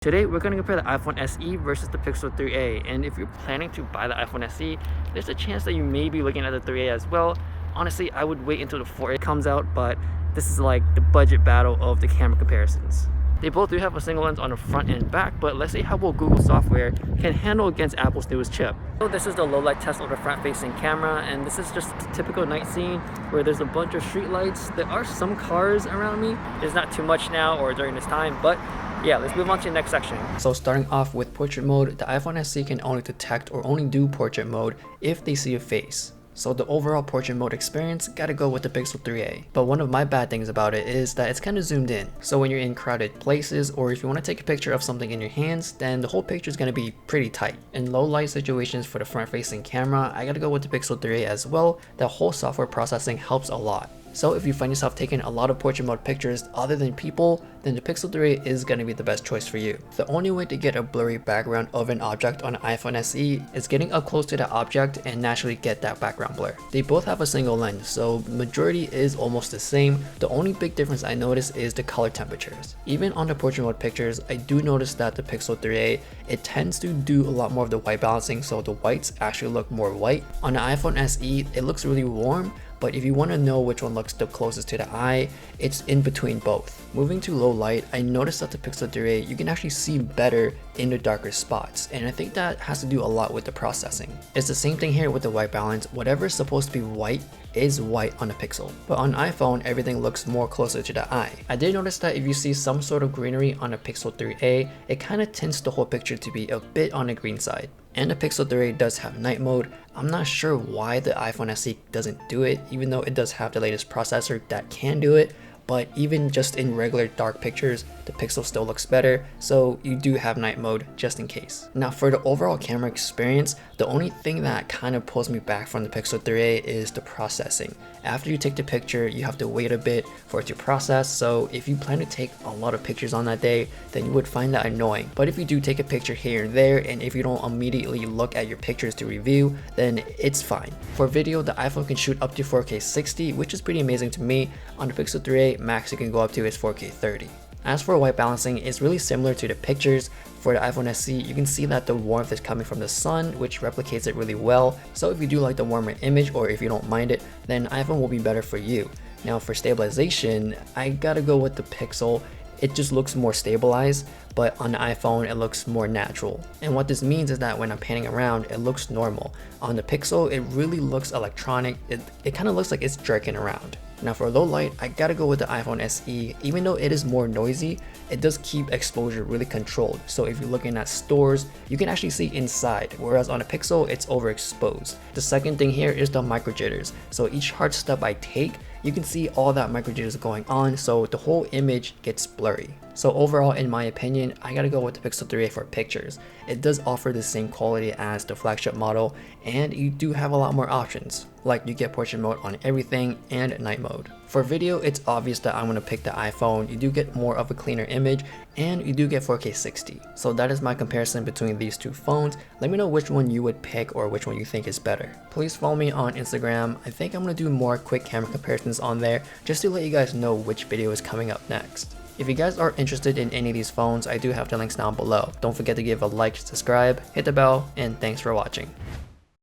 Today we're going to compare the iPhone SE versus the Pixel 3a, and if you're planning to buy the iPhone SE, there's a chance that you may be looking at the 3a as well. Honestly, I would wait until the 4a comes out, but this is like the budget battle of the camera comparisons. They both do have a single lens on the front and back, but let's see how well Google software can handle against Apple's newest chip. So this is the low light test of the front-facing camera, and this is just a typical night scene where there's a bunch of street lights. There are some cars around me. There's not too much now or during this time, but yeah, let's move on to the next section. So starting off with portrait mode, the iPhone SE can only detect or only do portrait mode if they see a face. So the overall portrait mode experience gotta go with the Pixel 3a. But one of my bad things about it is that it's kind of zoomed in. So when you're in crowded places or if you want to take a picture of something in your hands, then the whole picture is gonna be pretty tight. In low light situations for the front facing camera, I gotta go with the Pixel 3a as well. The whole software processing helps a lot. So if you find yourself taking a lot of portrait mode pictures other than people, then the Pixel 3a is going to be the best choice for you. The only way to get a blurry background of an object on an iPhone SE is getting up close to that object and naturally get that background blur. They both have a single lens, so the majority is almost the same. The only big difference I notice is the color temperatures. Even on the portrait mode pictures, I do notice that the Pixel 3a, it tends to do a lot more of the white balancing, so the whites actually look more white. On the iPhone SE, it looks really warm, but if you want to know which one looks the closest to the eye, it's in between both. Moving to low light, I noticed that the Pixel 3a, you can actually see better in the darker spots, and I think that has to do a lot with the processing. It's the same thing here with the white balance. Whatever is supposed to be white is white on the Pixel, but on iPhone, everything looks more closer to the eye. I did notice that if you see some sort of greenery on a Pixel 3a, it kind of tints the whole picture to be a bit on the green side. And the Pixel 3a does have night mode. I'm not sure why the iPhone SE doesn't do it, even though it does have the latest processor that can do it. But even just in regular dark pictures, the Pixel still looks better, so you do have night mode just in case. Now for the overall camera experience, the only thing that kind of pulls me back from the Pixel 3a is the processing. After you take the picture, you have to wait a bit for it to process, so if you plan to take a lot of pictures on that day, then you would find that annoying. But if you do take a picture here and there, and if you don't immediately look at your pictures to review, then it's fine. For video, the iPhone can shoot up to 4K 60, which is pretty amazing to me. On the Pixel 3a, max you can go up to is 4K 30. As for white balancing, it's really similar to the pictures. For the iPhone SE, you can see that the warmth is coming from the sun, which replicates it really well. So if you do like the warmer image, or if you don't mind it, then iPhone will be better for you. Now for stabilization, I gotta go with the Pixel. It just looks more stabilized, but on the iPhone it looks more natural. And what this means is that when I'm panning around, it looks normal. On the Pixel, it really looks electronic. It kind of looks like it's jerking around. Now for low light, I gotta go with the iPhone SE. Even though it is more noisy, it does keep exposure really controlled. So if you're looking at stores, you can actually see inside, whereas on a Pixel, it's overexposed. The second thing here is the micro jitters. So each hard step I take, you can see all that micro jitters going on, so the whole image gets blurry. So overall, in my opinion, I gotta go with the Pixel 3a for pictures. It does offer the same quality as the flagship model, and you do have a lot more options. Like you get portrait mode on everything and night mode. For video, it's obvious that I'm gonna pick the iPhone. You do get more of a cleaner image, and you do get 4K 60. So that is my comparison between these two phones. Let me know which one you would pick or which one you think is better. Please follow me on Instagram. I think I'm gonna do more quick camera comparisons on there just to let you guys know which video is coming up next. If you guys are interested in any of these phones, I do have the links down below. Don't forget to give a like, subscribe, hit the bell, and thanks for watching.